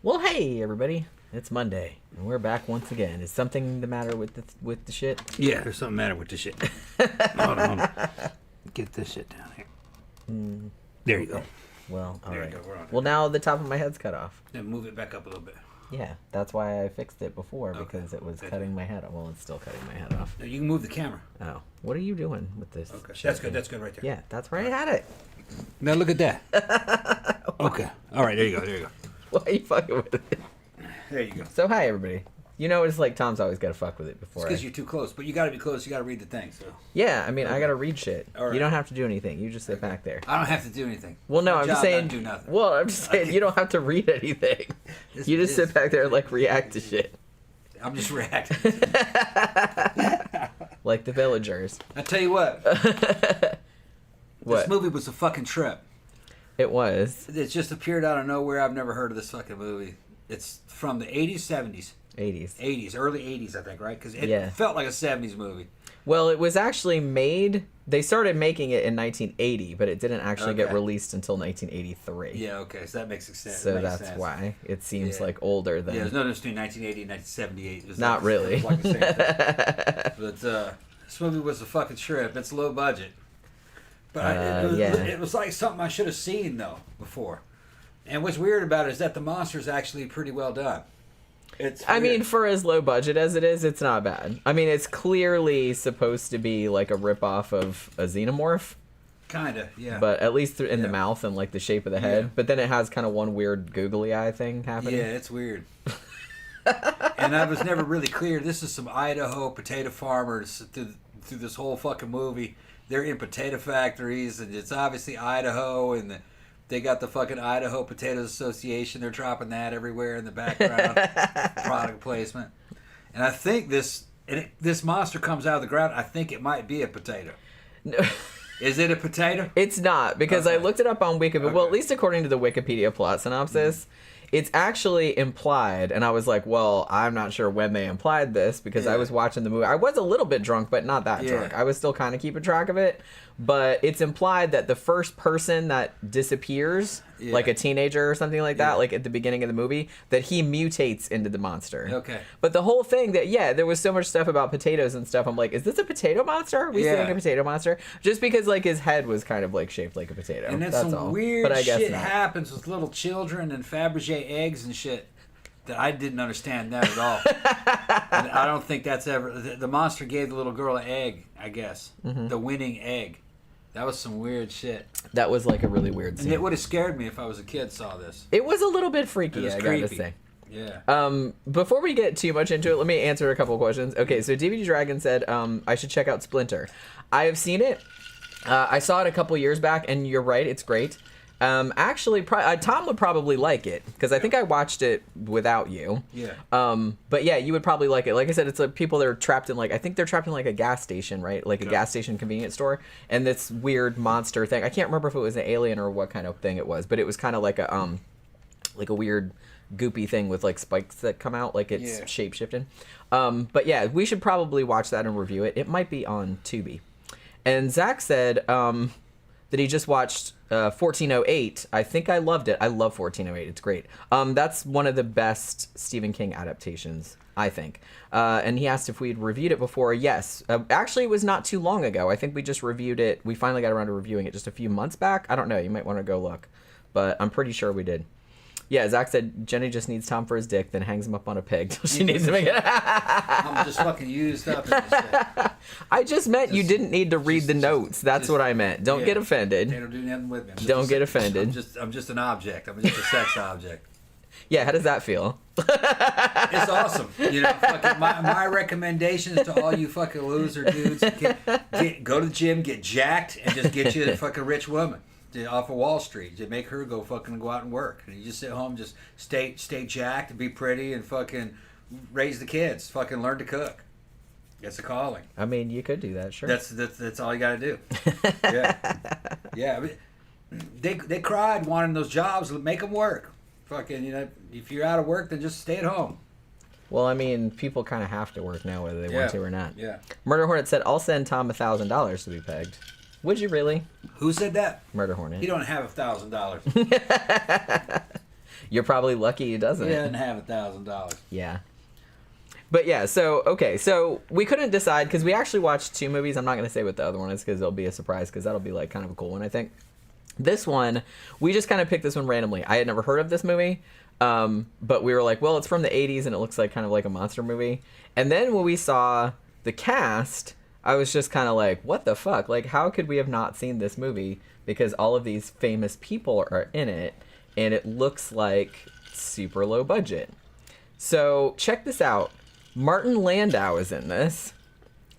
Well, hey everybody, it's Monday, and we're back once again. Is something the matter with the shit? Yeah, there's something matter with the shit. Hold on. Get this shit down here. There you go. Well, all There right. you go, we're on Well, now the top of my head's cut off. Then move it back up a little bit. Yeah, that's why I fixed it before, Okay. because it was That's cutting my head off. Well, it's still cutting my head off. Now you can move the camera. Oh, what are you doing with this? Okay, shit that's thing? good. That's good right there. Yeah, that's where I had it. Now look at that. Okay. All right. There you go. There you go. Why are you fucking with it? There you go. So, hi everybody. You know, it's like Tom's always got to fuck with it before. It's because you're too close, but you got to be close. You got to read the thing. So Yeah, I mean, I got to read shit. All right. You don't have to do anything. You just sit back there. I don't have to do anything. Well, no, My I'm just job saying. doesn't do nothing. Well, I'm just saying you don't have to read anything. You just sit back there and like react to shit, I'm just reacting. like the villagers. I tell you what. What? This movie was a fucking trip. It was It just appeared out of nowhere. I've never heard of this fucking movie. It's from the 80s, 70s. 80s. Early 80s, I think, right? Because it Yeah. felt like a 70s movie. Well, it was actually made. They started making it in 1980, but it didn't actually get Okay. released until 1983. Yeah, okay, so that makes sense. So Makes that's sense. why it seems Yeah. like older than. Yeah, there's no difference between 1980 and 1978. It was Not like, really. It was like the same thing. But this movie was a fucking trip. It's low budget. But yeah. it was like something I should have seen, though, before. And what's weird about it is that the monster's actually pretty well done. I mean, for as low budget as it is, it's not bad. I mean, it's clearly supposed to be like a ripoff of a xenomorph. kind of, yeah. But at least in the Yeah. mouth and like the shape of the head. Yeah. But then it has kind of one weird googly eye thing happening. Yeah, it's weird. And I was never really clear. This is some Idaho potato farmers through this whole fucking movie. They're in potato factories, and it's obviously Idaho, and they got the fucking Idaho Potatoes Association. They're dropping that everywhere in the background. Product placement. And I think this monster comes out of the ground. I think it might be a potato. No. Is it a potato? It's not, because I Okay. looked it up on Wikipedia. Okay. Well, at least according to the Wikipedia plot synopsis, it's actually implied. And I was like, well, I'm not sure when they implied this, because I Yeah. was watching the movie. I was a little bit drunk, but not that Yeah. drunk. I was still kind of keeping track of it. But it's implied that the first person that disappears, Yeah. like a teenager or something like that, Yeah. like at the beginning of the movie, that he mutates into the monster. Okay. But the whole thing there was so much stuff about potatoes and stuff. I'm like, is this a potato monster? Are we Yeah. seeing a potato monster? Just because like his head was kind of like shaped like a potato. And then That's some all. weird But I guess shit not. happens with little children and Fabergé eggs and shit that I didn't understand that at all. And I don't think that's ever... The monster gave the little girl an egg, I guess. Mm-hmm. The winning egg. That was some weird shit. That was like a really weird And scene. it would have scared me if I was a kid saw this. It was a little bit freaky, It was I gotta creepy. say. Yeah. Before we get too much into it, let me answer a couple of questions. Okay, so DVD Dragon said I should check out Splinter. I have seen it. I saw it a couple years back, and you're right, it's great. Actually, Tom would probably like it, because I think I watched it without you. Yeah. But yeah, you would probably like it. Like I said, it's like people that are trapped in I think they're trapped in like a gas station, right? Like a gas station convenience store, and this weird monster thing. I can't remember if it was an alien or what kind of thing it was, but it was kind of like a weird goopy thing with like spikes that come out, like it's Yeah. shape-shifting. But yeah, we should probably watch that and review it. It might be on Tubi. And Zach said that he just watched 1408. I think I loved it. I love 1408. It's great. That's one of the best Stephen King adaptations, I think. And he asked if we'd reviewed it before. Yes. Actually, it was not too long ago. I think we just reviewed it. We finally got around to reviewing it just a few months back. I don't know. You might want to go look. But I'm pretty sure we did. Yeah, Zach said Jenny just needs Tom for his dick, then hangs him up on a peg till she needs to make it. I'm just fucking used up in this shit. I just meant you didn't need to read the notes. That's what I meant. Don't get They offended. don't do nothing with me. Don't get offended. I'm just an object. I'm just a sex object. Yeah, how does that feel? It's awesome. You know, fucking my recommendations to all you fucking loser dudes: go to the gym, get jacked, and just get you a fucking rich woman off of Wall Street. Just make her go out and work. And you just sit home, just stay jacked, and be pretty, and fucking raise the kids. Fucking learn to cook. It's a calling. I mean, you could do that, sure. That's all you got to do. Yeah, yeah. I mean, they cried wanting those jobs. Make them work. Fucking, you know, if you're out of work, then just stay at home. Well, I mean, people kind of have to work now, whether they want to or not. Yeah. Murder Hornet said, I'll send Tom $1,000 to be pegged. Would you really? Who said that? Murder Hornet. He don't have $1,000. you're probably lucky he doesn't. He doesn't have $1,000. Yeah. But yeah, so we couldn't decide because we actually watched 2 movies. I'm not going to say what the other one is because it'll be a surprise because that'll be like kind of a cool one, I think. This one, we just kind of picked this one randomly. I had never heard of this movie, but we were like, well, it's from the 80s and it looks like kind of like a monster movie. And then when we saw the cast, I was just kind of like, what the fuck? Like, how could we have not seen this movie? Because all of these famous people are in it, and it looks like super low budget. So check this out. Martin Landau is in this.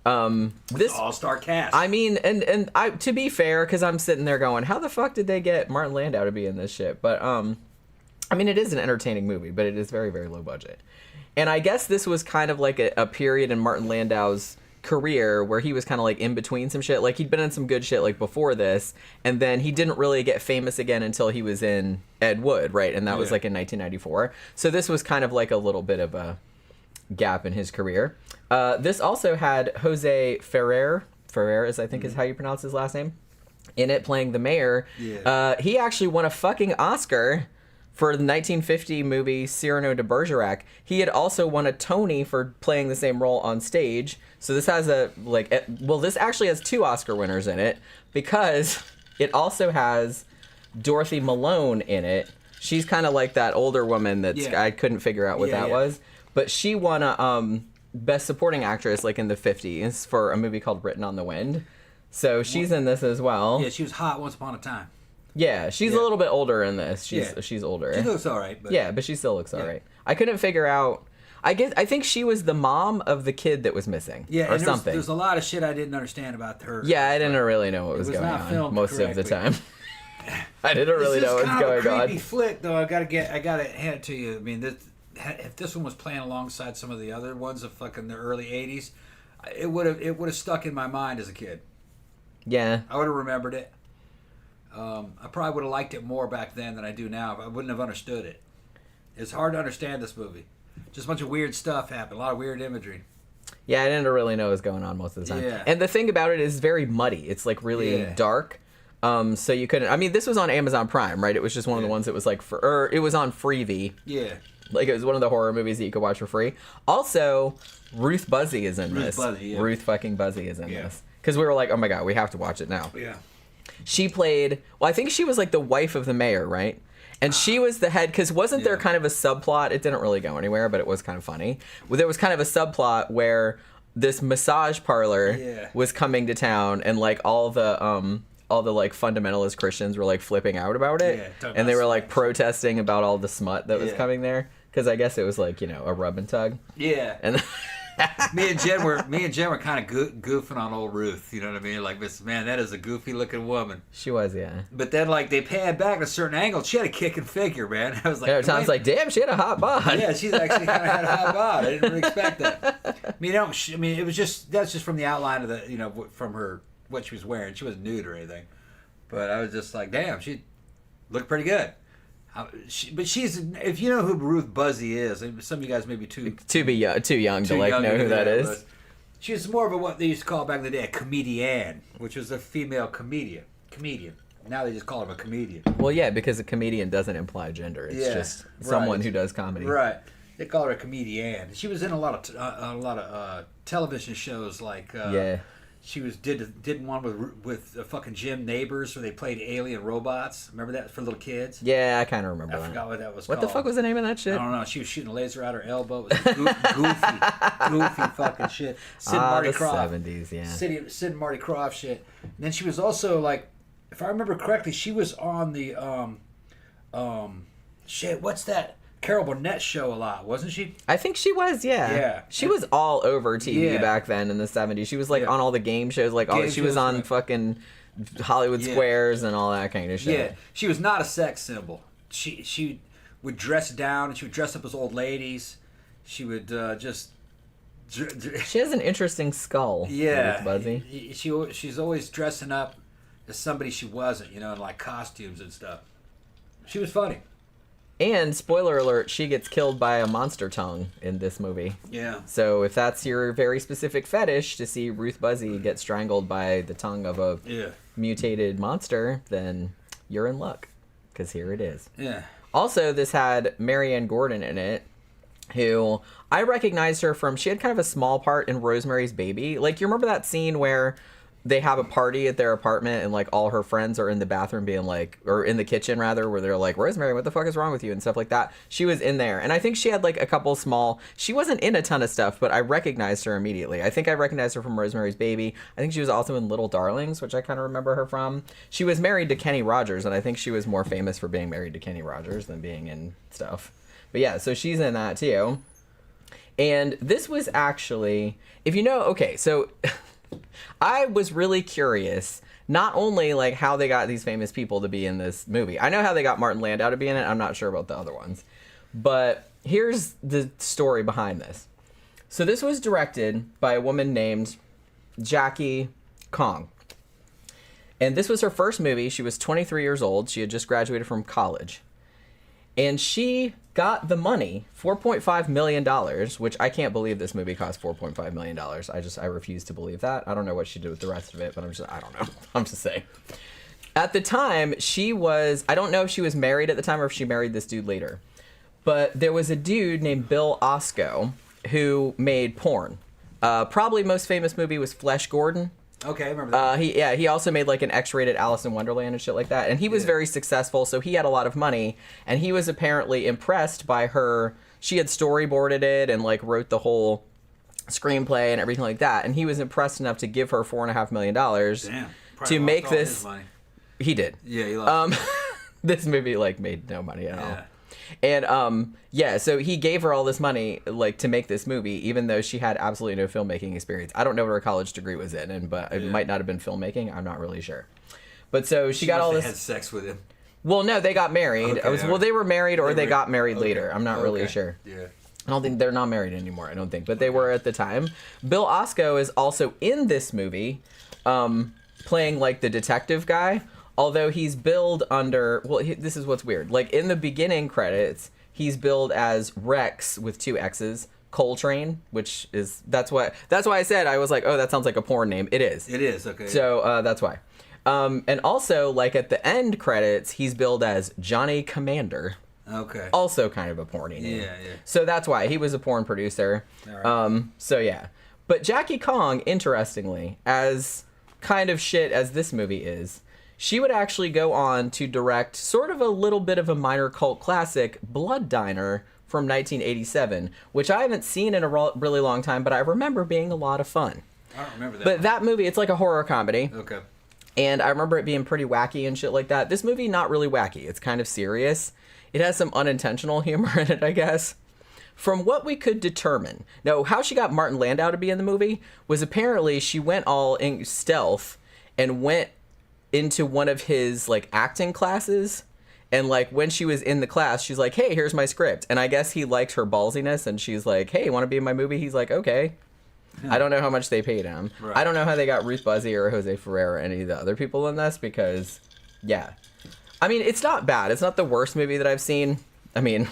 This all-star cast. I mean, and I, to be fair, because I'm sitting there going, how the fuck did they get Martin Landau to be in this shit? But I mean, it is an entertaining movie, but it is very, very low budget. And I guess this was kind of like a period in Martin Landau's career where he was kind of like in between some shit. Like, he'd been in some good shit like before this, and then he didn't really get famous again until he was in Ed Wood, right? And that was like in 1994. So this was kind of like a little bit of a gap in his career. This also had Jose Ferrer is, I think, is how you pronounce his last name, in it, playing the mayor. He actually won a fucking Oscar for the 1950 movie Cyrano de Bergerac. He had also won a Tony for playing the same role on stage. So this has this actually has 2 Oscar winners in it, because it also has Dorothy Malone in it. She's kind of like that older woman I couldn't figure out what that was. But she won a Best Supporting Actress like in the 50s for a movie called Written on the Wind. So she's in this as well. Yeah, she was hot once upon a time. Yeah, she's a little bit older in this. She's older. She looks all right. But... Yeah, but she still looks all right. I couldn't figure out... I think she was the mom of the kid that was missing. Yeah, or and something. There's a lot of shit I didn't understand about her. Yeah, I didn't really know what was going on most of the time. I didn't really know what was going on. It's kind of a creepy flick, though. I gotta hand it to you. I mean, if this one was playing alongside some of the other ones of fucking the early '80s, it would have stuck in my mind as a kid. Yeah, I would have remembered it. I probably would have liked it more back then than I do now. I wouldn't have understood it. It's hard to understand this movie. Just a bunch of weird stuff happened. A lot of weird imagery. Yeah, I didn't really know what was going on most of the time. Yeah. And the thing about it is very muddy. It's like really dark. So you couldn't. I mean, this was on Amazon Prime, right? It was just one of the ones that was like it was on Freevee. Yeah. Like, it was one of the horror movies that you could watch for free. Also, Ruth Buzzy is in this. Ruth fucking Buzzy is in this. Because we were like, oh my god, we have to watch it now. Yeah. She played, I think she was like the wife of the mayor, right? And she was the head, because wasn't there kind of a subplot? It didn't really go anywhere, but it was kind of funny. Well, there was kind of a subplot where this massage parlor was coming to town, and like all the like fundamentalist Christians were like flipping out about it, and they were like protesting about all the smut that was coming there, because I guess it was like, a rub and tug. Yeah. And me and Jen were kind of goofing on old Ruth. You know what I mean? Like, man, that is a goofy looking woman. She was, yeah. But then, like, they panned back at a certain angle. She had a kicking figure, man. I was like, yeah, Tom's like, damn, she had a hot bod. Yeah, she's actually kind of had a hot bod. I didn't really expect that. I mean, it was that's just from the outline of the, from her what she was wearing. She wasn't nude or anything. But I was just like, damn, she looked pretty good. But she's, if you know who Ruth Buzzy is, some of you guys may be too young to like know who that is. She's more of what they used to call back in the day a comedian, which was a female comedian. Now they just call her a comedian. Well, yeah, because a comedian doesn't imply gender. It's just someone who does comedy. Right. They call her a comedian. She was in a lot of television shows like. She did one with fucking Jim Neighbors where they played alien robots. Remember that for little kids? Yeah, I kind of remember that. I forgot what that was called. What the fuck was the name of that shit? I don't know. She was shooting a laser out her elbow. It was goofy fucking shit. Sid and Marty Krofft. 70s, yeah. Sid and Marty Krofft shit. And then she was also like, if I remember correctly, she was on the what's that? Carol Burnett show a lot, wasn't she? I think she was, yeah. Yeah. She was all over TV back then in the 70s. She was like on all the game shows, she was on fucking Hollywood Squares and all that kind of shit. Yeah. She was not a sex symbol. She would dress down and she would dress up as old ladies. She would just She has an interesting skull. Yeah. Buzzy. She's always dressing up as somebody she wasn't, in like costumes and stuff. She was funny. And, spoiler alert, she gets killed by a monster tongue in this movie. Yeah. So if that's your very specific fetish, to see Ruth Buzzy get strangled by the tongue of a mutated monster, then you're in luck. Because here it is. Yeah. Also, this had Marianne Gordon in it, who I recognized her from. She had kind of a small part in Rosemary's Baby. Like, you remember that scene where they have a party at their apartment and like all her friends are in the bathroom being like, or in the kitchen rather, where they're like, Rosemary, what the fuck is wrong with you, and stuff like that. She was in there, and I think she had like a couple small, she wasn't in a ton of stuff, but I recognized her immediately. I think I recognized her from Rosemary's Baby. I think she was also in Little Darlings, which I kind of remember her from. She was married to Kenny Rogers, and I think she was more famous for being married to Kenny Rogers than being in stuff. But yeah, so she's in that too. And this was actually, if you know, okay, so I was really curious, not only like how they got these famous people to be in this movie. I know how they got Martin Landau to be in it. I'm not sure about the other ones. But here's the story behind this. So this was directed by a woman named Jackie Kong. And this was her first movie. She was 23 years old. She had just graduated from college. And she got the money, $4.5 million, which I can't believe this movie cost $4.5 million. I refuse to believe that. I don't know what she did with the rest of it, but I don't know. I'm just saying. At the time, I don't know if she was married at the time or if she married this dude later, but there was a dude named Bill Osco who made porn. Probably most famous movie was Flesh Gordon. Okay, I remember that. He also made like an X-rated Alice in Wonderland and shit like that. And he was very successful, so he had a lot of money. And he was apparently impressed by her. She had storyboarded it and like wrote the whole screenplay and everything like that. And he was impressed enough to give her $4.5 million to make this. He did. Yeah, he lost. This movie like made no money at all. And so he gave her all this money like to make this movie, even though she had absolutely no filmmaking experience. I don't know what her college degree was in, but it might not have been filmmaking. I'm not really sure. But so she got all this. Had sex with him. Well, no, they got married. Okay, they were married or they got married later. I'm not really sure. Yeah. I don't think they're not married anymore. I don't think, but they were at the time. Bill Osco is also in this movie, playing like the detective guy. Although he's billed under, this is what's weird. Like in the beginning credits, he's billed as Rex with 2 X's, Coltrane, which is, that's why I said, I was like, oh, that sounds like a porn name. It is. It is, okay. So that's why. And also, like at the end credits, he's billed as Johnny Commander. Okay. Also kind of a porny name. Yeah. So that's why he was a porn producer. All right. So yeah. But Jackie Kong, interestingly, as kind of shit as this movie is, she would actually go on to direct sort of a little bit of a minor cult classic, Blood Diner, from 1987, which I haven't seen in a really long time, but I remember being a lot of fun. I don't remember that. But that movie, it's like a horror comedy. Okay. And I remember it being pretty wacky and shit like that. This movie, not really wacky. It's kind of serious. It has some unintentional humor in it, I guess. From what we could determine. Now, how she got Martin Landau to be in the movie was apparently she went all in stealth and went into one of his like acting classes, and like when she was in the class, she's like, hey, here's my script. And I guess he liked her ballsiness, and she's like, hey, want to be in my movie? He's like, okay. I don't know how much they paid him. Right. I don't know how they got Ruth Buzzy or Jose Ferrer or any of the other people in this, because I mean, it's not bad. It's not the worst movie that I've seen. I mean,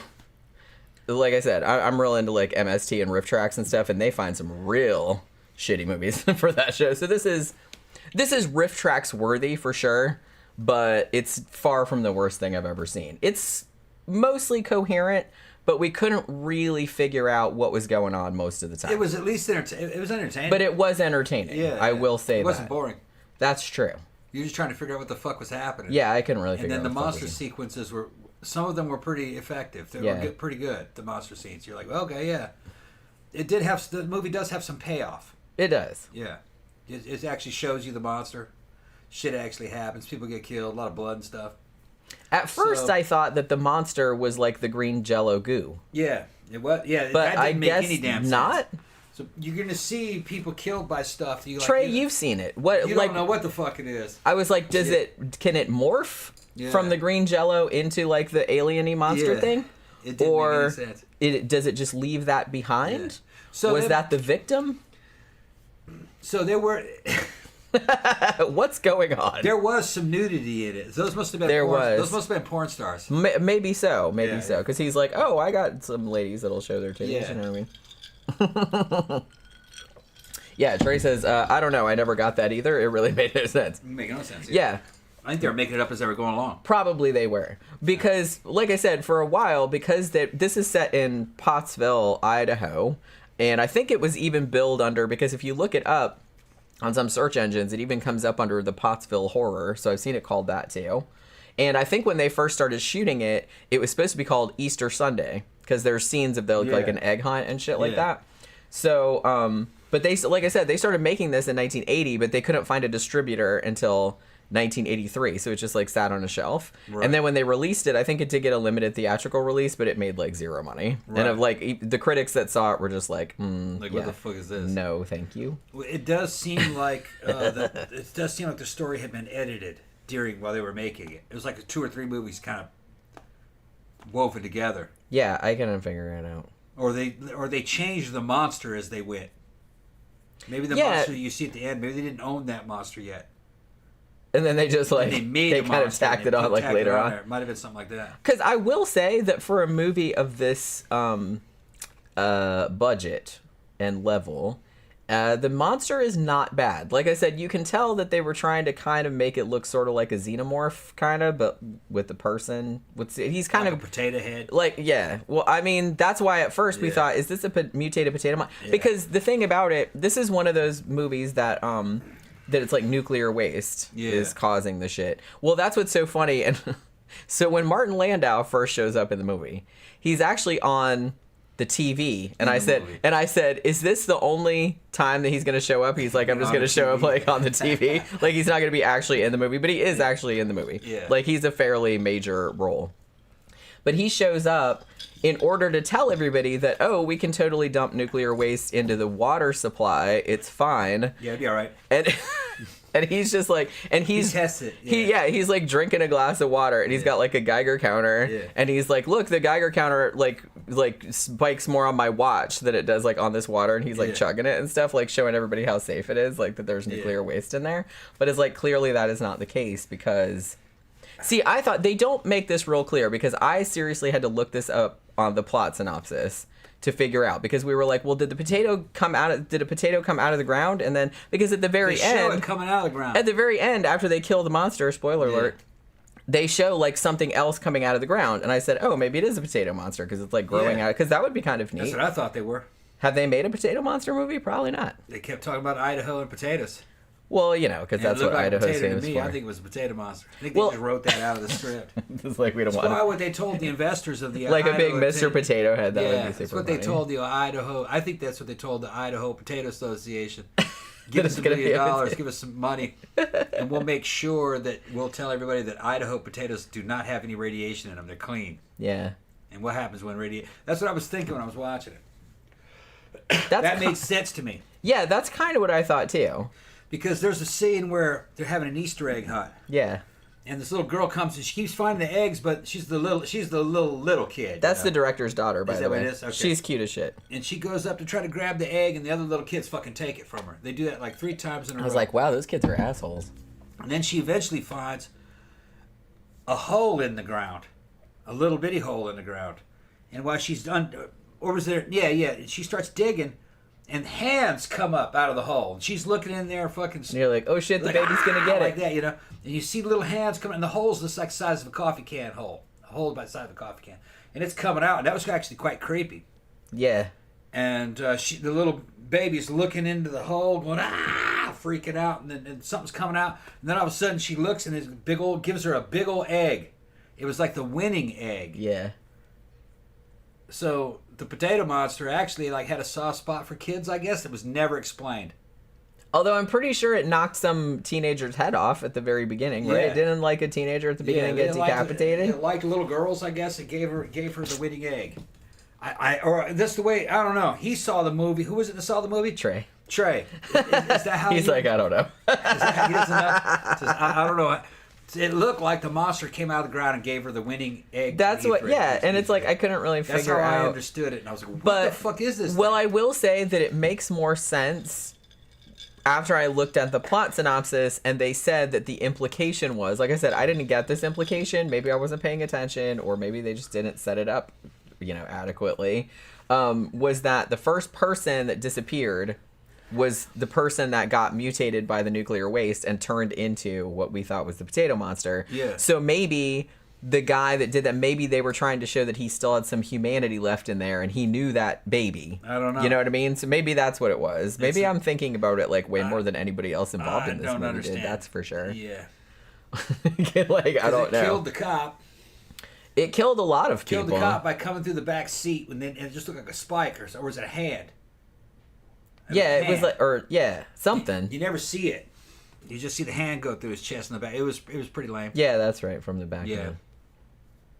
like I said, I'm real into like MST and Riff Tracks and stuff, and they find some real shitty movies for that show. So this is Riff Tracks worthy for sure, but it's far from the worst thing I've ever seen. It's mostly coherent, but we couldn't really figure out what was going on most of the time. It was at least it was entertaining. But it was entertaining. Yeah, I will say that. It wasn't boring. That's true. You're just trying to figure out what the fuck was happening. Yeah, I couldn't really figure out. And then the monster sequences were, some of them were pretty effective. They were pretty good, the monster scenes. You're like, well, okay, yeah. The movie does have some payoff. It does. Yeah. It actually shows you the monster. Shit actually happens. People get killed. A lot of blood and stuff. At first, I thought that the monster was like the green Giallo goo. Yeah, it was. Yeah, but that didn't make any damn not. Sense. So you're gonna see people killed by stuff. That Trey, you've seen it. What? You don't know what the fuck it is. I was like, can it morph from the green Giallo into like the alien-y monster thing? It didn't make any sense. Does it just leave that behind? Yeah. So was that the victim? So there were. What's going on? There was some nudity in it. Those must have been. Those must have been porn stars. Maybe so. Maybe so. Because he's like, oh, I got some ladies that'll show their titties. Yeah. You know what I mean? Yeah. Trey says, I don't know. I never got that either. It really made no sense. Make no sense. Yeah. I think they were making it up as they were going along. Probably they were. Because, like I said, for a while, because this is set in Pottsville, Idaho, and I think it was even billed under, because if you look it up on some search engines, it even comes up under the Pottsville Horror, so I've seen it called that too. And I think when they first started shooting it, it was supposed to be called Easter Sunday, because there's scenes of like an egg hunt and shit like that. So, but they, like I said, they started making this in 1980, but they couldn't find a distributor until 1983, so it just like sat on a shelf. Right. And then when they released it, I think it did get a limited theatrical release, but it made like zero money. Right. And of like the critics that saw it were just like, what the fuck is this? No, thank you. Well, it does seem like the story had been edited while they were making it. It was like 2 or 3 movies kind of woven together. Yeah, I couldn't figure it out. Or they changed the monster as they went. Maybe the monster you see at the end, maybe they didn't own that monster yet. And then they just like they kind of tacked it on like later on. It might have been something like that. Because I will say that for a movie of this budget and level, the monster is not bad. Like I said, you can tell that they were trying to kind of make it look sort of like a xenomorph, kind of, but with the person. He's kind like of a potato head. Like, yeah. Well, I mean, that's why at first we thought, is this a mutated potato monster? Yeah. Because the thing about it, this is one of those movies that that it's like nuclear waste is causing the shit. Well, that's what's so funny. And so when Martin Landau first shows up in the movie, he's actually on the TV, and I said, is this the only time that he's going to show up? He's like, I'm just going to show up like on the TV. Like he's not going to be actually in the movie, but he is actually in the movie. Yeah. Like he's a fairly major role. But he shows up in order to tell everybody that, oh, we can totally dump nuclear waste into the water supply. It's fine. Yeah, it'd be all right. And he's just like, and he tests it. Yeah. He's like drinking a glass of water, and he's got like a Geiger counter, and he's like, look, the Geiger counter like spikes more on my watch than it does like on this water, and he's like chugging it and stuff, like showing everybody how safe it is, like that there's nuclear waste in there. But it's like clearly that is not the case because. See, I thought they don't make this real clear because I seriously had to look this up on the plot synopsis to figure out because we were like, well, did a potato come out of the ground? And then because at the very end, show it coming out of the ground. At the very end, after they kill the monster, spoiler alert, they show like something else coming out of the ground, and I said, oh, maybe it is a potato monster because it's like growing out. Because that would be kind of neat. That's what I thought they were. Have they made a potato monster movie? Probably not. They kept talking about Idaho and potatoes. Well, you know, because that's what Idaho's famous for. I think it was a potato monster. I think they just wrote that out of the script. It's like we don't want. That's what they told the investors of the like Idaho a big Mr. Potato Head. That would be super that's what funny. They told the Idaho. I think that's what they told the Idaho Potato Association. Give us $1 million. Give us some money, and we'll make sure that we'll tell everybody that Idaho potatoes do not have any radiation in them. They're clean. Yeah. And what happens when radiation? That's what I was thinking when I was watching it. That made sense to me. Yeah, that's kind of what I thought too. Because there's a scene where they're having an Easter egg hunt. Yeah. And this little girl comes and she keeps finding the eggs, but she's the little kid. That's the director's daughter, by the way. Is that what it is? Okay. She's cute as shit. And she goes up to try to grab the egg, and the other little kids fucking take it from her. They do that like 3 times in a row. I was like, wow, those kids are assholes. And then she eventually finds a hole in the ground, a little bitty hole in the ground. And while she's done, or was there? Yeah. She starts digging. And hands come up out of the hole. And she's looking in there fucking... And you're like, oh shit, the baby's going to get like it. Like that, you know. And you see little hands coming... And the hole's just like the size of a coffee can hole. A hole about the size of a coffee can. And it's coming out. And that was actually quite creepy. Yeah. And the little baby's looking into the hole, going, freaking out. And then something's coming out. And then all of a sudden she looks and gives her a big old egg. It was like the winning egg. Yeah. So... The potato monster actually like had a soft spot for kids, I guess. It was never explained. Although I'm pretty sure it knocked some teenager's head off at the very beginning, right? It didn't like a teenager at the beginning get decapitated. It liked little girls, I guess. It gave her the winning egg. Or that's the way. I don't know. He saw the movie. Who was it that saw the movie? Trey. Is that how he's like, I don't know. Is that how he doesn't know? Says, I don't know. It looked like the monster came out of the ground and gave her the winning egg. That's what, and it's like I couldn't really figure out. That's how I understood it, and I was like, what the fuck is this Well, I will say that it makes more sense after I looked at the plot synopsis, and they said that the implication was, like I said, I didn't get this implication. Maybe I wasn't paying attention, or maybe they just didn't set it up, adequately. Was that the first person that disappeared was the person that got mutated by the nuclear waste and turned into what we thought was the potato monster. Yeah. So maybe the guy that did that, maybe they were trying to show that he still had some humanity left in there, and he knew that baby. I don't know. You know what I mean? So maybe that's what it was. Maybe I'm thinking about it like way more than anybody else involved in this movie understand. did. That's for sure. Yeah. Like, I don't know. It killed the cop. It killed a lot of people. Killed the cop by coming through the back seat, and then it just looked like a spike, or was it a hand? It was like, or something. You never see it. You just see the hand go through his chest in the back. It was pretty lame. Yeah, that's right, from the back. Yeah.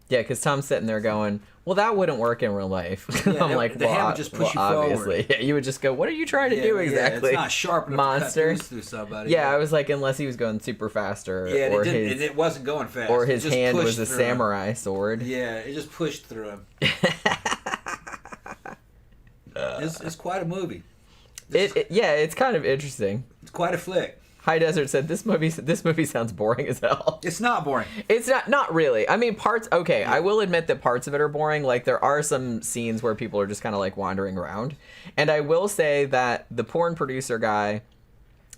Yeah, because Tom's sitting there going, well, that wouldn't work in real life. Yeah, I'm like, the hand would just push you obviously. forward. Yeah, you would just go, what are you trying to do exactly? It's not sharp enough Monster. to cut through somebody. Yeah, I was like, unless he was going super fast or it wasn't going fast. Or his hand was a samurai sword. Yeah, it just pushed through him. It's quite a movie. It's kind of interesting. It's quite a flick. High Desert said this movie sounds boring as hell. It's not boring. It's not really. I mean, parts. Okay, I will admit that parts of it are boring. Like there are some scenes where people are just kind of like wandering around, and I will say that the porn producer guy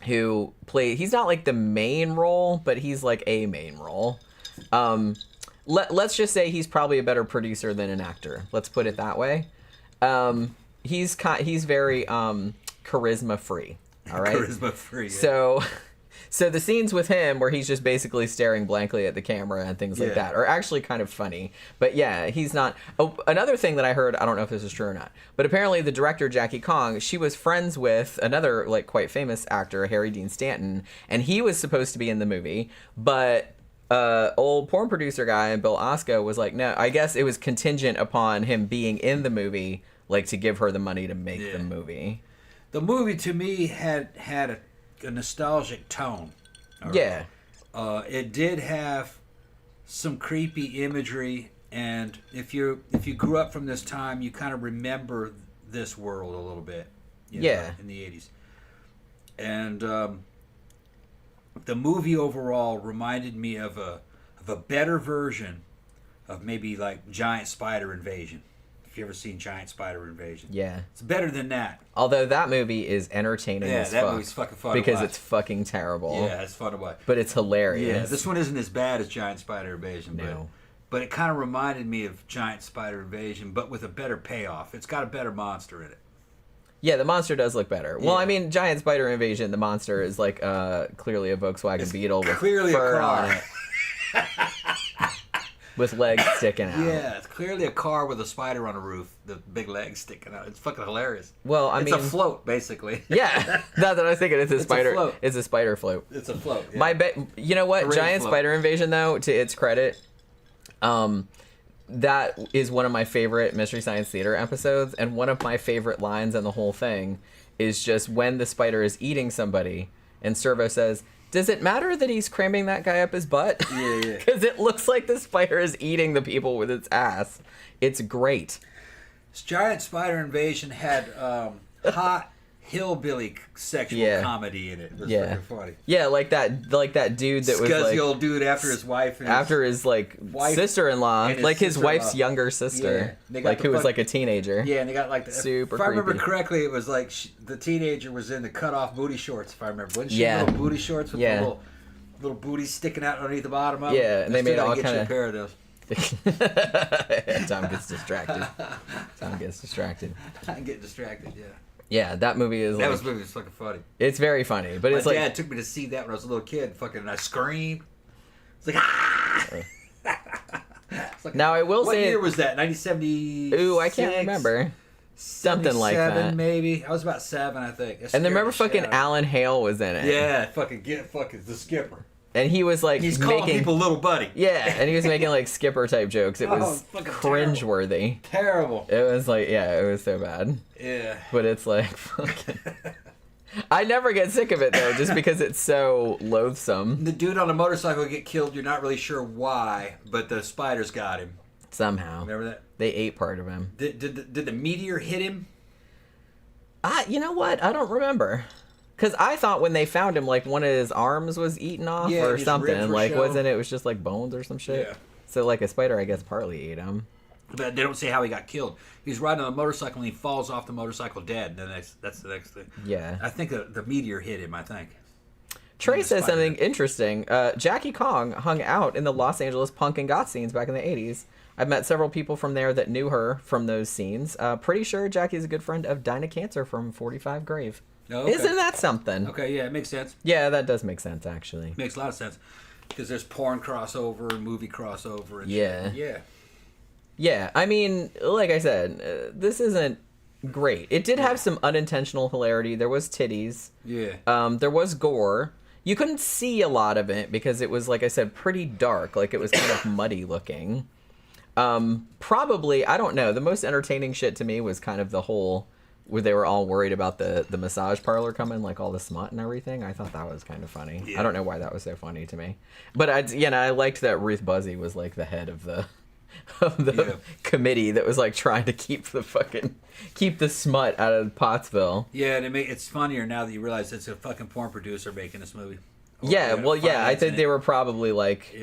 who he's not like the main role, but he's like a main role. Let's just say he's probably a better producer than an actor. Let's put it that way. He's very charisma free. All right. Charisma free. Yeah. So the scenes with him where he's just basically staring blankly at the camera and things like that are actually kind of funny. But yeah, he's not. Oh, another thing that I heard, I don't know if this is true or not, but apparently the director Jackie Kong, she was friends with another like quite famous actor, Harry Dean Stanton, and he was supposed to be in the movie, but old porn producer guy Bill Osco was like, no, I guess it was contingent upon him being in the movie, like to give her the money to make the movie. The movie to me had a nostalgic tone. Yeah. It did have some creepy imagery, and if you grew up from this time, you kind of remember this world a little bit. In the 80s. And the movie overall reminded me of a better version of maybe like Giant Spider Invasion. If you ever seen Giant Spider Invasion. Yeah. It's better than that. Although that movie is entertaining as fuck. Yeah, that movie's fucking fun because to watch. It's fucking terrible. Yeah, it's fun to watch. But it's hilarious. Yeah, this one isn't as bad as Giant Spider Invasion. No. But it kind of reminded me of Giant Spider Invasion, but with a better payoff. It's got a better monster in it. Yeah, the monster does look better. Yeah. Well, I mean, Giant Spider Invasion, the monster is like clearly a Volkswagen Beetle with clearly fur a car. on it. With legs sticking out. Yeah, it's clearly a car with a spider on the roof, the big legs sticking out. It's fucking hilarious. Well, it's a float, basically. Yeah, that's what I was thinking. It's a spider. Float. It's a spider float. It's a float. Yeah. You know what? Giant Spider Invasion, though, to its credit, that is one of my favorite Mystery Science Theater episodes, and one of my favorite lines in the whole thing is just when the spider is eating somebody, and Servo says, does it matter that he's cramming that guy up his butt? Yeah. Because it looks like the spider is eating the people with its ass. It's great. This Giant Spider Invasion had hot hillbilly sexual comedy in it. It was freaking funny. Yeah, like that dude that was scuzzy old dude after his wife. After his sister-in-law, like his wife's younger sister, who was like a teenager. Yeah, and they got like super. If I remember correctly, it was like the teenager was in the cut-off booty shorts. If I remember, wasn't she little booty shorts with the little booties sticking out underneath the bottom of them? Yeah, and they made all kind of a pair of those. Tom gets distracted. I get distracted. Yeah. Yeah, that movie is. That movie was fucking funny. It's very funny, but My dad took me to see that when I was a little kid. Fucking, and I screamed. It's like ah. Now I will say. What year was that? 1970. Ooh, I can't remember. Something like that. Maybe. I was about 7, I think. And then remember, fucking Alan Hale was in it. Yeah, fucking the skipper. And he was like he's calling people little buddy. Yeah, and he was making like skipper type jokes. It was cringeworthy. Terrible. It was like, it was so bad. Yeah. But it's like fucking. I never get sick of it though, just because it's so loathsome. The dude on a motorcycle get killed. You're not really sure why, but the spiders got him somehow. Remember that? They ate part of him. Did the meteor hit him? You know what? I don't remember. Because I thought when they found him, like, one of his arms was eaten off or something. Like, wasn't it? It was just, like, bones or some shit? Yeah. So, like, a spider, I guess, partly ate him. But they don't say how he got killed. He's riding on a motorcycle and he falls off the motorcycle dead. And that's the next thing. Yeah. I think the meteor hit him, I think. Trey says something interesting. Jackie Kong hung out in the Los Angeles punk and goth scenes back in the 80s. I've met several people from there that knew her from those scenes. Pretty sure Jackie's a good friend of Dinah Cancer from 45 Grave. Oh, okay. Isn't that something? Okay, yeah, it makes sense. Yeah, that does make sense, actually. Makes a lot of sense. Because there's porn crossover and movie crossover. And yeah. shit. Yeah. Yeah, I mean, like I said, this isn't great. It did have some unintentional hilarity. There was titties. Yeah. There was gore. You couldn't see a lot of it because it was, like I said, pretty dark. Like, it was kind of muddy looking. Probably, I don't know. The most entertaining shit to me was kind of the whole... where they were all worried about the massage parlor coming, like all the smut and everything. I thought that was kind of funny. Yeah. I don't know why that was so funny to me. But I liked that Ruth Buzzy was, like, the head of the... committee that was like trying to keep the smut out of Pottsville. Yeah, and it's funnier now that you realize it's a fucking porn producer making this movie. I think they were probably like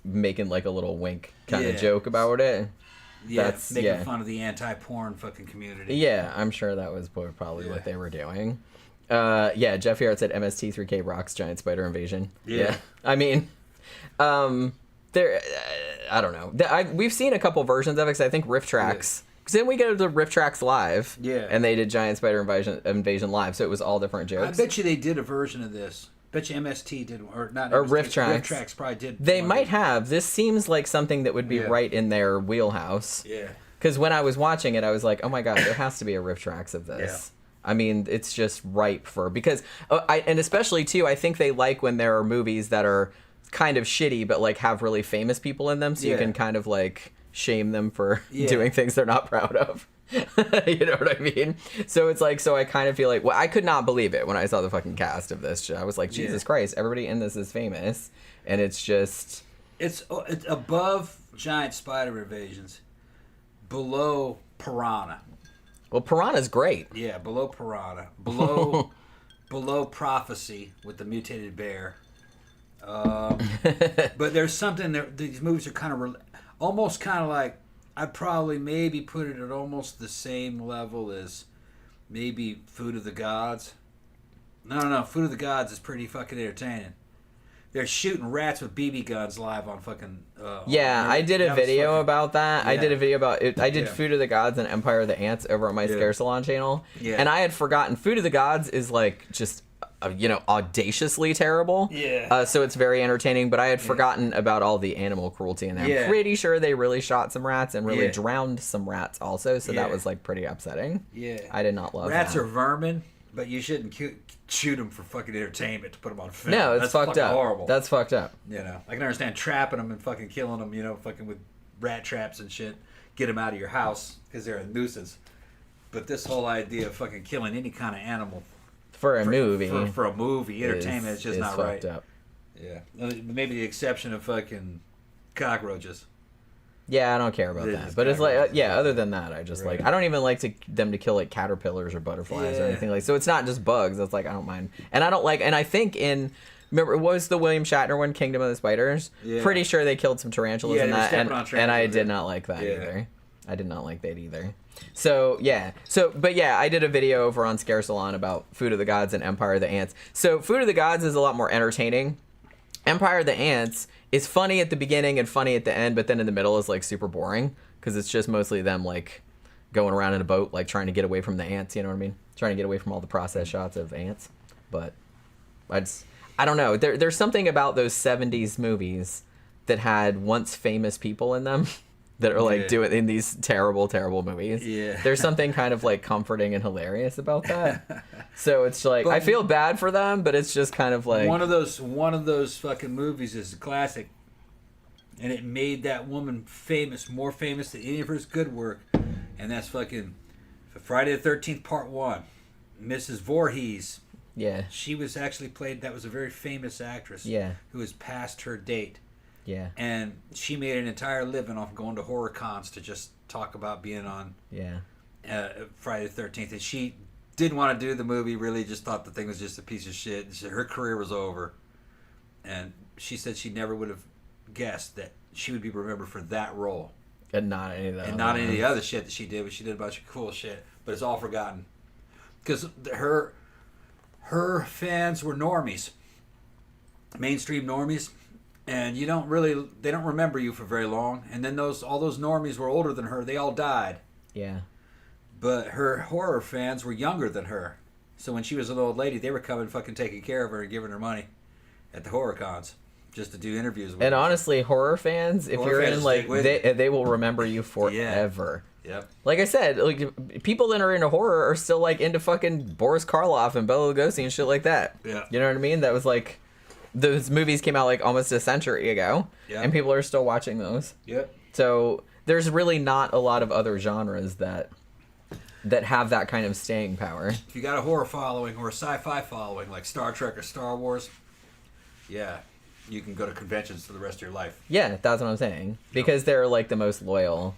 making like a little wink kind of joke about it. Yeah, making fun of the anti-porn fucking community. Yeah, I'm sure that was probably what they were doing. Jeff Yarrett said MST3K rocks giant spider invasion. Yeah. I mean, there, I don't know. We've seen a couple versions of it because I think Riff Tracks. Because then we go to the Riff Tracks live. Yeah. And they did Giant Spider Invasion live, so it was all different jokes. I bet you they did a version of this. Bet you MST did, or not. Or MST, Riff Tracks. Riff Tracks probably did. They might have. This seems like something that would be right in their wheelhouse. Yeah. Because when I was watching it, I was like, oh my god, there has to be a Riff Tracks of this. Yeah. I mean, it's just ripe for... Because, and especially, too, I think they like when there are movies that are kind of shitty, but, like, have really famous people in them, so you can kind of, like, shame them for doing things they're not proud of. You know what I mean? So it's like, so I kind of feel like... Well, I could not believe it when I saw the fucking cast of this. I was like, Jesus Christ, everybody in this is famous. And it's just... It's above Giant Spider Invasions. Below Piranha. Well, Piranha's great. Yeah, below Piranha. Below Prophecy with the mutated bear. But there's something there. These movies are kind of almost kind of like, I'd probably maybe put it at almost the same level as maybe Food of the Gods. No. Food of the Gods is pretty fucking entertaining. They're shooting rats with BB guns live on fucking... I did a video about that. Yeah. I did a video about it. I did Food of the Gods and Empire of the Ants over on my Scare Salon channel. Yeah. And I had forgotten Food of the Gods is like just, audaciously terrible. Yeah. So it's very entertaining, but I had forgotten about all the animal cruelty in there. I'm pretty sure they really shot some rats and really drowned some rats also, so that was like pretty upsetting. Yeah. I did not love rats that. Rats are vermin, but you shouldn't shoot them for fucking entertainment to put them on film. No, that's fucked up. Horrible. That's fucked up. I can understand trapping them and fucking killing them, fucking with rat traps and shit. Get them out of your house because they're a nuisance. But this whole idea of fucking killing any kind of animal for a movie, entertainment is just not right. Up. Yeah, maybe the exception of fucking cockroaches. Yeah, I don't care about that. But it's like, other than that, I just like, I don't even like them to kill like caterpillars or butterflies or anything like. So it's not just bugs. It's like, I don't mind. And I don't like, and I think remember, it was the William Shatner one, Kingdom of the Spiders? Yeah. Pretty sure they killed some tarantulas in that. And I did not like that either. I did not like that either. So, I did a video over on Scare Salon about Food of the Gods and Empire of the Ants. So, Food of the Gods is a lot more entertaining. Empire of the Ants is funny at the beginning and funny at the end, but then in the middle is like super boring because it's just mostly them like going around in a boat, like trying to get away from the ants. You know what I mean? Trying to get away from all the process shots of ants. But I don't know. There's something about those 70s movies that had once famous people in them that are like doing in these terrible, terrible movies. Yeah. There's something kind of like comforting and hilarious about that. So it's like, I feel bad for them, but it's just kind of like one of those fucking movies is a classic, and it made that woman famous, more famous than any of her good work, and that's fucking Friday the 13th Part 1, Mrs. Voorhees. Yeah. She was actually that was a very famous actress. Yeah. Who was past her date. Yeah. And she made an entire living off going to horror cons to just talk about being on Friday the 13th. And she didn't want to do the movie, really just thought the thing was just a piece of shit. Her career was over. And she said she never would have guessed that she would be remembered for that role. And not any of that. And not any of the other shit that she did, but she did a bunch of cool shit. But it's all forgotten. Because her fans were normies. Mainstream normies. And they don't remember you for very long. And then all those normies were older than her. They all died. Yeah. But her horror fans were younger than her. So when she was an old lady, they were coming fucking taking care of her and giving her money at the horror cons just to do interviews with her. And honestly, horror fans, if you're in, like, they will remember you forever. Yeah. Yep. Like I said, like, people that are into horror are still, like, into fucking Boris Karloff and Bela Lugosi and shit like that. Yeah. You know what I mean? That was, like, those movies came out, like, almost a century ago. Yeah. And people are still watching those. Yep. So there's really not a lot of other genres that have that kind of staying power. If you got a horror following or a sci-fi following, like Star Trek or Star Wars, yeah, you can go to conventions for the rest of your life. Yeah, that's what I'm saying. Because they're, like, the most loyal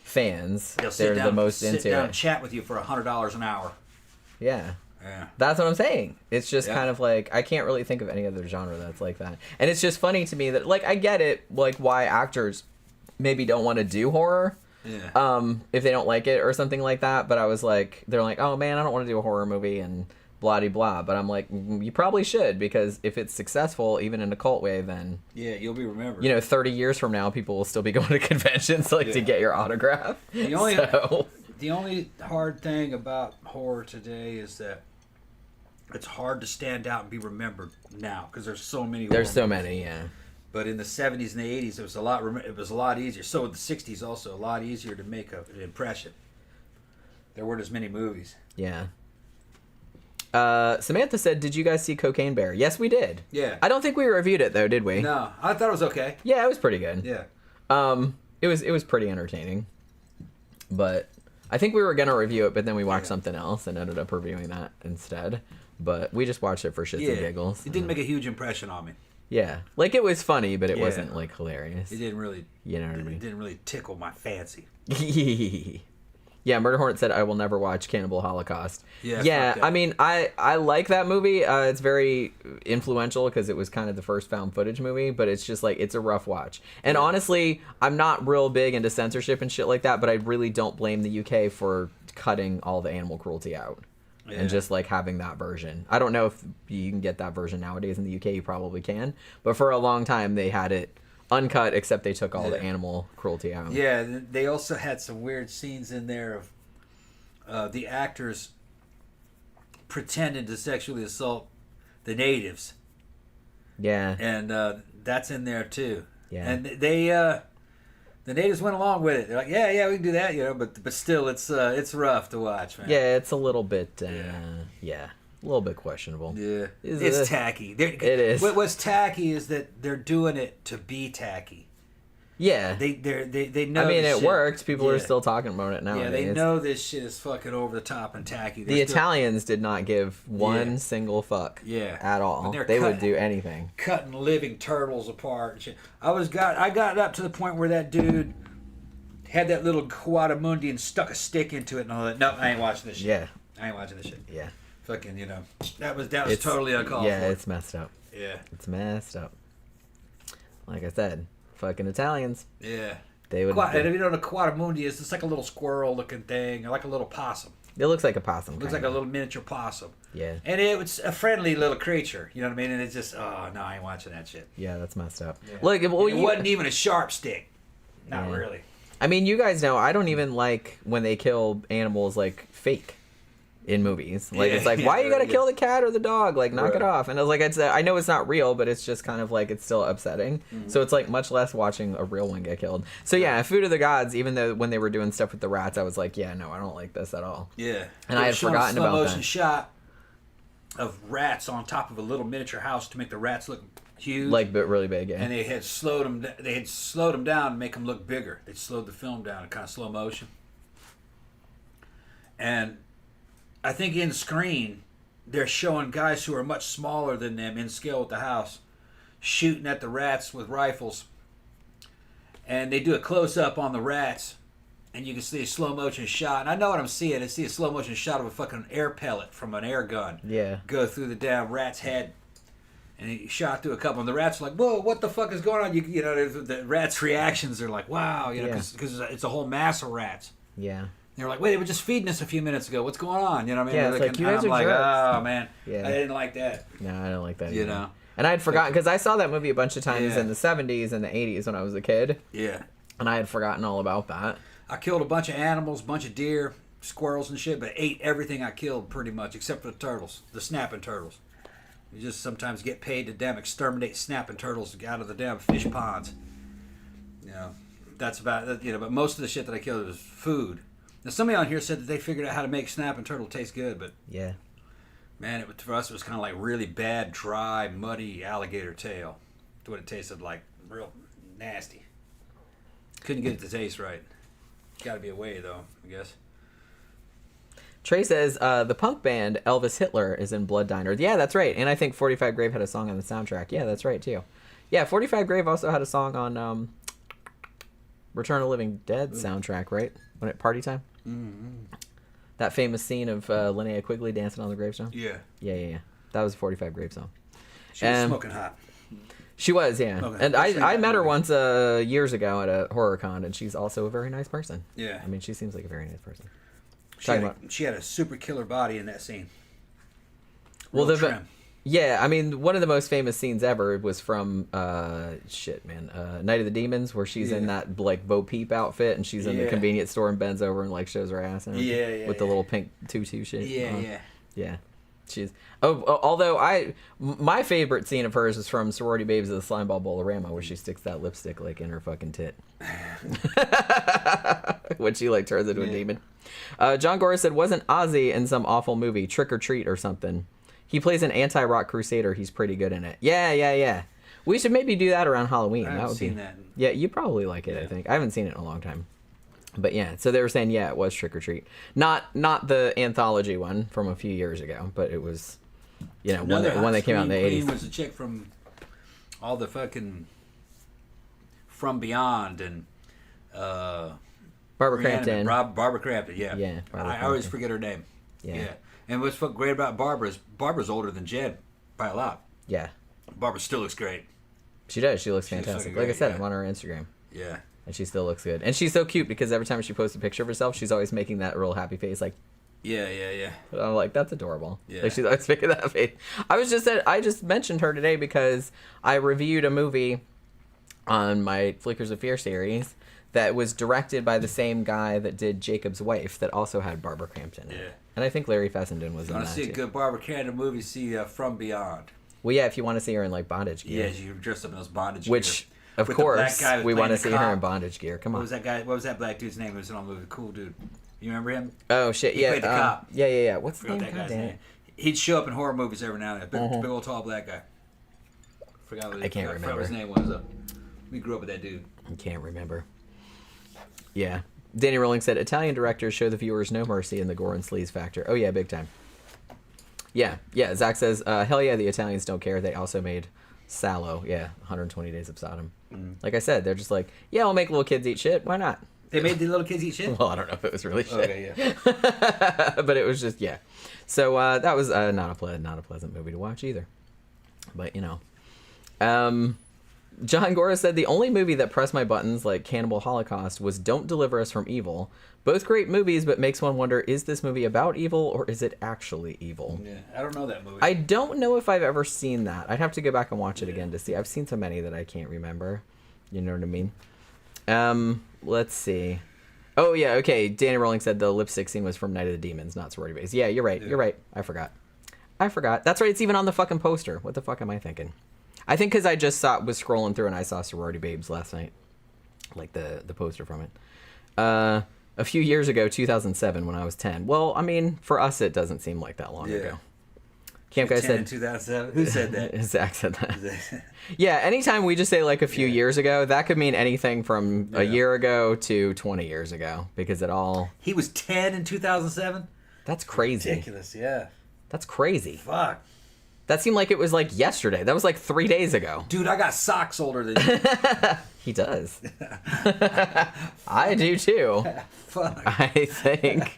fans. They're the most sit into down it. and chat with you for $100 an hour. Yeah. Yeah. That's what I'm saying. It's just kind of like, I can't really think of any other genre that's like that. And it's just funny to me that, like, I get it, like, why actors maybe don't want to do horror. Yeah. If they don't like it or something like that. But I was like, they're like, oh man, I don't want to do a horror movie and blah de blah. But I'm like, you probably should, because if it's successful, even in a cult way, then yeah, you'll be remembered. 30 years from now, people will still be going to conventions to get your autograph. The only hard thing about horror today is that it's hard to stand out and be remembered now because there's so many. There's so many, yeah. But in the 70s and the 80s, it was a lot easier. So in the 60s, also a lot easier to make an impression. There weren't as many movies. Yeah. Samantha said, "Did you guys see Cocaine Bear?" Yes, we did. Yeah. I don't think we reviewed it though, did we? No, I thought it was okay. Yeah, it was pretty good. Yeah. It was pretty entertaining, but I think we were gonna review it, but then we watched something else and ended up reviewing that instead. But we just watched it for shits and giggles. It didn't make a huge impression on me. Yeah, like it was funny, but it wasn't like hilarious. It didn't really. You know what I mean? It didn't really tickle my fancy. Yeah, Murder Hornet said, "I will never watch Cannibal Holocaust." Yeah. I mean, I like that movie. It's very influential because it was kind of the first found footage movie, but it's just like, it's a rough watch. And honestly, I'm not real big into censorship and shit like that, but I really don't blame the UK for cutting all the animal cruelty out. And just like having that version. I don't know if you can get that version nowadays in the UK. You probably can, but for a long time they had it uncut, except they took all the animal cruelty out. Yeah, they also had some weird scenes in there of the actors pretending to sexually assault the natives. Yeah, and that's in there too. Yeah, and the natives went along with it. They're like, yeah, we can do that, but still, it's rough to watch, man. Yeah, it's a little bit, a little bit questionable. Yeah, it's tacky. It is. What's tacky is that they're doing it to be tacky. Yeah, they know. I mean, it worked. People are still talking about it nowadays. Yeah, they know this shit is fucking over the top and tacky. The Italians did not give one single fuck. At all. They would do anything. Cutting living turtles apart and shit. I got up to the point where that dude had that little Quadamundi and stuck a stick into it and all that. No, I ain't watching this shit. Yeah, I ain't watching this shit. Yeah, fucking, that was totally uncalled for. Yeah, it's messed up. Yeah, it's messed up. Like I said. Fucking Italians. Yeah. They would. And if you know what a Quadamundi is, it's like a little squirrel-looking thing, or like a little possum. It looks like a possum. It looks like a little miniature possum. Yeah. And it was a friendly little creature. You know what I mean? And it's just, oh no, I ain't watching that shit. Yeah, that's messed up. Yeah. Look, it wasn't even a sharp stick. Not really. I mean, you guys know I don't even like when they kill animals like fake. In movies, like it's like, why you gotta kill the cat or the dog? Like, knock it off. And I was like, I know it's not real, but it's just kind of like, it's still upsetting. Mm-hmm. So it's like much less watching a real one get killed. So yeah, Food of the Gods. Even though when they were doing stuff with the rats, I was like, yeah, no, I don't like this at all. Yeah, and I had forgotten about that. Slow motion shot of rats on top of a little miniature house to make the rats look huge, like but really big. Yeah. And they had slowed them. They had slowed them down to make them look bigger. They slowed the film down in kind of slow motion, and I think in screen, they're showing guys who are much smaller than them in scale with the house, shooting at the rats with rifles. And they do a close-up on the rats, and you can see a slow-motion shot. And I know what I'm seeing. I see a slow-motion shot of a fucking air pellet from an air gun go through the damn rat's head. And he shot through a couple, and the rats were like, "Whoa, what the fuck is going on?" You know, the rats' reactions are like, "Wow," you know, because it's a whole mass of rats. Yeah. They were like, "Wait, they were just feeding us a few minutes ago. What's going on?" You know what I mean? Yeah, it's like, you guys are like, jerks. "Oh man, Yeah. I didn't like that." No, I don't like that. You either. know. And I had forgotten because I saw that movie a bunch of times Yeah. in the 70s and the 80s when I was a kid, Yeah. and I had forgotten all about that. I killed a bunch of animals, a bunch of deer, squirrels and shit, but ate everything I killed pretty much, except for the turtles, the snapping turtles. You just sometimes get paid to damn exterminate snapping turtles out of the damn fish ponds. You know, that's about it. You know, but most of the shit that I killed was food. Now, somebody on here said that they figured out how to make snapping turtle taste good, but Yeah. man, for us it was kind of like really bad, dry, muddy alligator tail. That's what it tasted like, real nasty. Couldn't get it to taste right. Got to be a way though, I guess. Trey says the punk band Elvis Hitler is in Blood Diner. Yeah, that's right. And I think 45 Grave had a song on the soundtrack. Yeah, that's right too. Yeah, 45 Grave also had a song on Return of the Living Dead soundtrack, right? When it party time. Mm-hmm. That famous scene of Linnea Quigley dancing on the gravestone. Yeah. Yeah. That was a 45 Grave song. She was smoking hot. She was, yeah. Okay. And I met her once years ago at a horror con, and she's also a very nice person. Yeah. I mean, she seems like a very nice person. She had a super killer body in that scene. Well, Real trim. yeah, I mean, one of the most famous scenes ever was from Night of the Demons, where she's in that like Bo Peep outfit, and she's in the convenience store and bends over and like shows her ass and everything, with the little pink tutu shit. Yeah. She's although my favorite scene of hers is from Sorority Babes of the Slimeball Bolorama, where she sticks that lipstick like in her fucking tit when she like turns into a demon. John Gora said, wasn't Ozzy in some awful movie, Trick or Treat or something? He plays an anti-rock crusader. He's pretty good in it. Yeah. We should maybe do that around Halloween. I haven't seen that. Yeah, you probably like it. I think I haven't seen it in a long time. But yeah, so they were saying, yeah, it was Trick or Treat. Not the anthology one from a few years ago, but it was, you know, one that came out in the 80s. Was a chick from all the fucking From Beyond and Barbara Crampton. Barbara Crampton, yeah. Yeah, I always forget her name. Yeah. And what's great about Barbara is Barbara's older than Jed by a lot. Yeah. Barbara still looks great. She does. She looks fantastic. Like I said, I'm on her Instagram. Yeah. And she still looks good. And she's so cute because every time she posts a picture of herself, she's always making that real happy face, like. Yeah. I'm like, that's adorable. Yeah. Like she's always making that face. I just mentioned her today because I reviewed a movie on my Flickers of Fear series that was directed by the same guy that did Jacob's Wife, that also had Barbara Crampton in it. Yeah. And I think Larry Fessenden was in that, Want to see a good Barbara Crampton movie, see From Beyond. Well, yeah, if you want to see her in, like, bondage gear. Yeah, you're dressed up in those bondage gear. Which, of course, we want to see her in bondage gear. Come on. What was that black dude's name? It was in all the movie. Cool dude. You remember him? Oh, shit, He played the cop. Yeah. What's the Forgot name? that God guy's damn name. it. He'd show up in horror movies every now and then. Big old tall black guy. I can't remember what his name was. We grew up with that dude. I can't remember. Yeah. Danny Rowling said, Italian directors show the viewers no mercy in the gore and sleaze factor. Oh, yeah, big time. Yeah. Zach says, hell yeah, the Italians don't care. They also made Sallow. Yeah, 120 Days of Sodom. Like I said, they're just like, yeah, we'll make little kids eat shit. Why not? They made the little kids eat shit? Well, I don't know if it was really shit. Okay, yeah. But it was just, yeah. So that was not a pleasant movie to watch either. But, you know. John Gora said, the only movie that pressed my buttons like Cannibal Holocaust was Don't Deliver Us from Evil. Both great movies, but makes one wonder, is this movie about evil or is it actually evil? Yeah, I don't know that movie. I don't know if I've ever seen that. I'd have to go back and watch it again to see. I've seen so many that I can't remember. You know what I mean? Let's see. Oh, yeah, okay. Danny Rowling said the lipstick scene was from Night of the Demons, not Sorority Babes. Yeah, you're right. Yeah. You're right. I forgot. That's right. It's even on the fucking poster. What the fuck am I thinking? I think because I just was scrolling through and I saw Sorority Babes last night. Like the poster from it. A few years ago, 2007, when I was 10. Well, I mean, for us, it doesn't seem like that long ago. Camp Guy said... 2007? Who said that? Zach said that. Yeah, anytime we just say like a few years ago, that could mean anything from a year ago to 20 years ago. Because it all... He was 10 in 2007? That's crazy. Ridiculous, yeah. That's crazy. Fuck. That seemed like it was like yesterday. That was like 3 days ago. Dude, I got socks older than you. He does. I do too. Fuck. I think.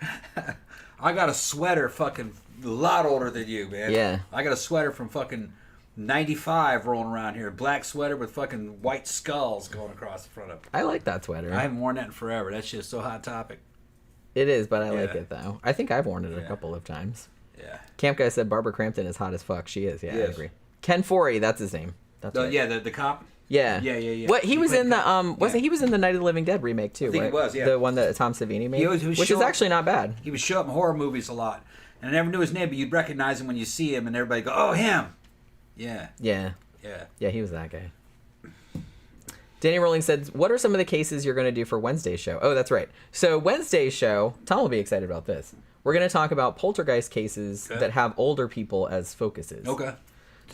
I got a sweater fucking a lot older than you, man. Yeah. I got a sweater from fucking 95 rolling around here. Black sweater with fucking white skulls going across the front of it. I like that sweater. I haven't worn that in forever. That shit's so Hot Topic. It is, but I like it, though. I think I've worn it a couple of times. Yeah. Camp Guy said Barbara Crampton is hot as fuck. She is, yeah, I agree. Ken Forey, that's his name. That's right. Yeah, the cop? Yeah. Yeah. What he was in the he was in the Night of the Living Dead remake too, I think right? he was, yeah. The one that Tom Savini made, which is actually not bad. He would show up in horror movies a lot. And I never knew his name, but you'd recognize him when you see him and everybody go, "Oh, him." Yeah. Yeah, he was that guy. Danny Rolling said, "What are some of the cases you're going to do for Wednesday's show?" Oh, that's right. So Wednesday's show, Tom will be excited about this. We're going to talk about poltergeist cases that have older people as focuses. Okay.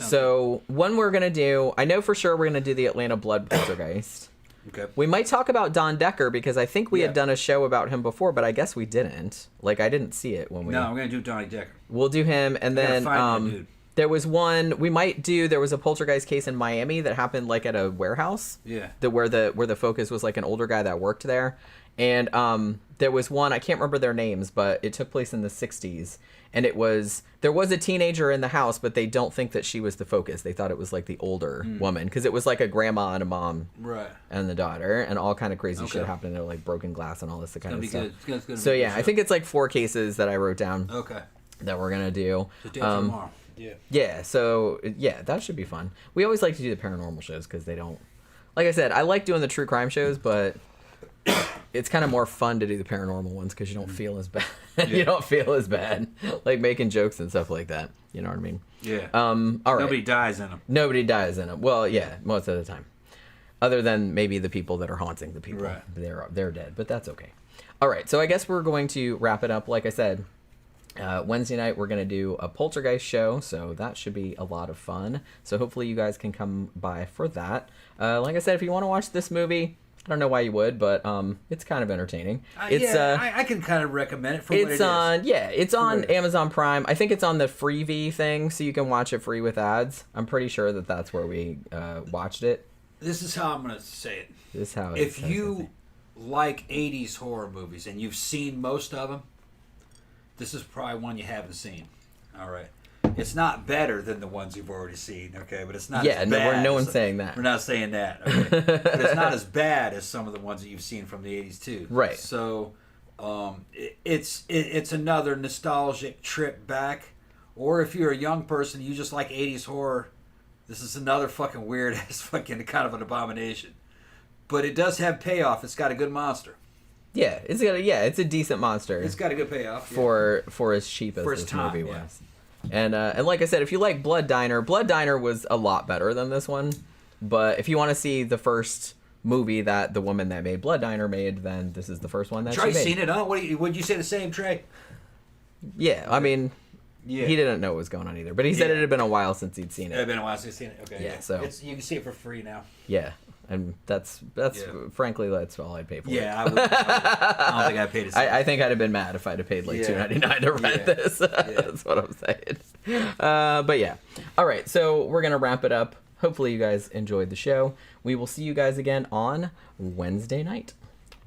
So one we're going to do, I know for sure we're going to do the Atlanta Blood poltergeist. Okay. We might talk about Don Decker because I think we had done a show about him before, but I guess we didn't. Like, I didn't see it when we... No, we're going to do Donnie Decker. We'll do him, and then there was one we might do. There was a poltergeist case in Miami that happened like at a warehouse. Yeah. Where the focus was like an older guy that worked there, and there was one, I can't remember their names, but it took place in the 60s, and there was a teenager in the house, but they don't think that she was the focus. They thought it was like the older woman, because it was like a grandma and a mom, right, and the daughter, and all kind of crazy shit happened there, like broken glass and all this kind of stuff. It's gonna so yeah, I think it's like 4 cases that I wrote down. Okay. That we're gonna do. So tomorrow. Yeah. Yeah. So yeah, that should be fun. We always like to do the paranormal shows because they don't. Like I said, I like doing the true crime shows, but it's kind of more fun to do the paranormal ones because you don't feel as bad. You don't feel as bad, like making jokes and stuff like that. You know what I mean? Yeah. All right. Nobody dies in them. Nobody dies in them. Well, yeah, most of the time, other than maybe the people that are haunting the people. Right. They're dead, but that's okay. All right. So I guess we're going to wrap it up. Like I said. Wednesday night we're going to do a poltergeist show, so that should be a lot of fun. So hopefully you guys can come by for that. Like I said, if you want to watch this movie, I don't know why you would, but it's kind of entertaining. I can kind of recommend it for what it is. It's on Amazon Prime. I think it's on the Freevee thing, so you can watch it free with ads. I'm pretty sure that that's where we watched it. This is how I'm going to say it. This is how if you like 80s horror movies and you've seen most of them, this is probably one you haven't seen. All right. It's not better than the ones you've already seen, okay? But it's not as bad. Yeah, no one's saying that. We're not saying that, okay? But it's not as bad as some of the ones that you've seen from the 80s, too. Right. So it's another nostalgic trip back. Or if you're a young person, you just like 80s horror, this is another fucking weird-ass fucking kind of an abomination. But it does have payoff. It's got a good monster. Yeah, it's a decent monster. It's got a good payoff for as cheap as this movie was. And like I said, if you like Blood Diner was a lot better than this one. But if you want to see the first movie that the woman that made Blood Diner made, then this is the first one that she made. Trey's seen it, huh? Would you say the same, Trey? Yeah, I mean, he didn't know what was going on either. But he said it had been a while since he'd seen it. It had been a while since he'd seen it. Okay. Yeah, so you can see it for free now. Yeah. And that's frankly, that's all I'd pay for. Yeah, I don't think I paid it. I think I'd have been mad if I'd have paid like $2.99 to rent this. That's what I'm saying. But yeah. All right, so we're going to wrap it up. Hopefully you guys enjoyed the show. We will see you guys again on Wednesday night.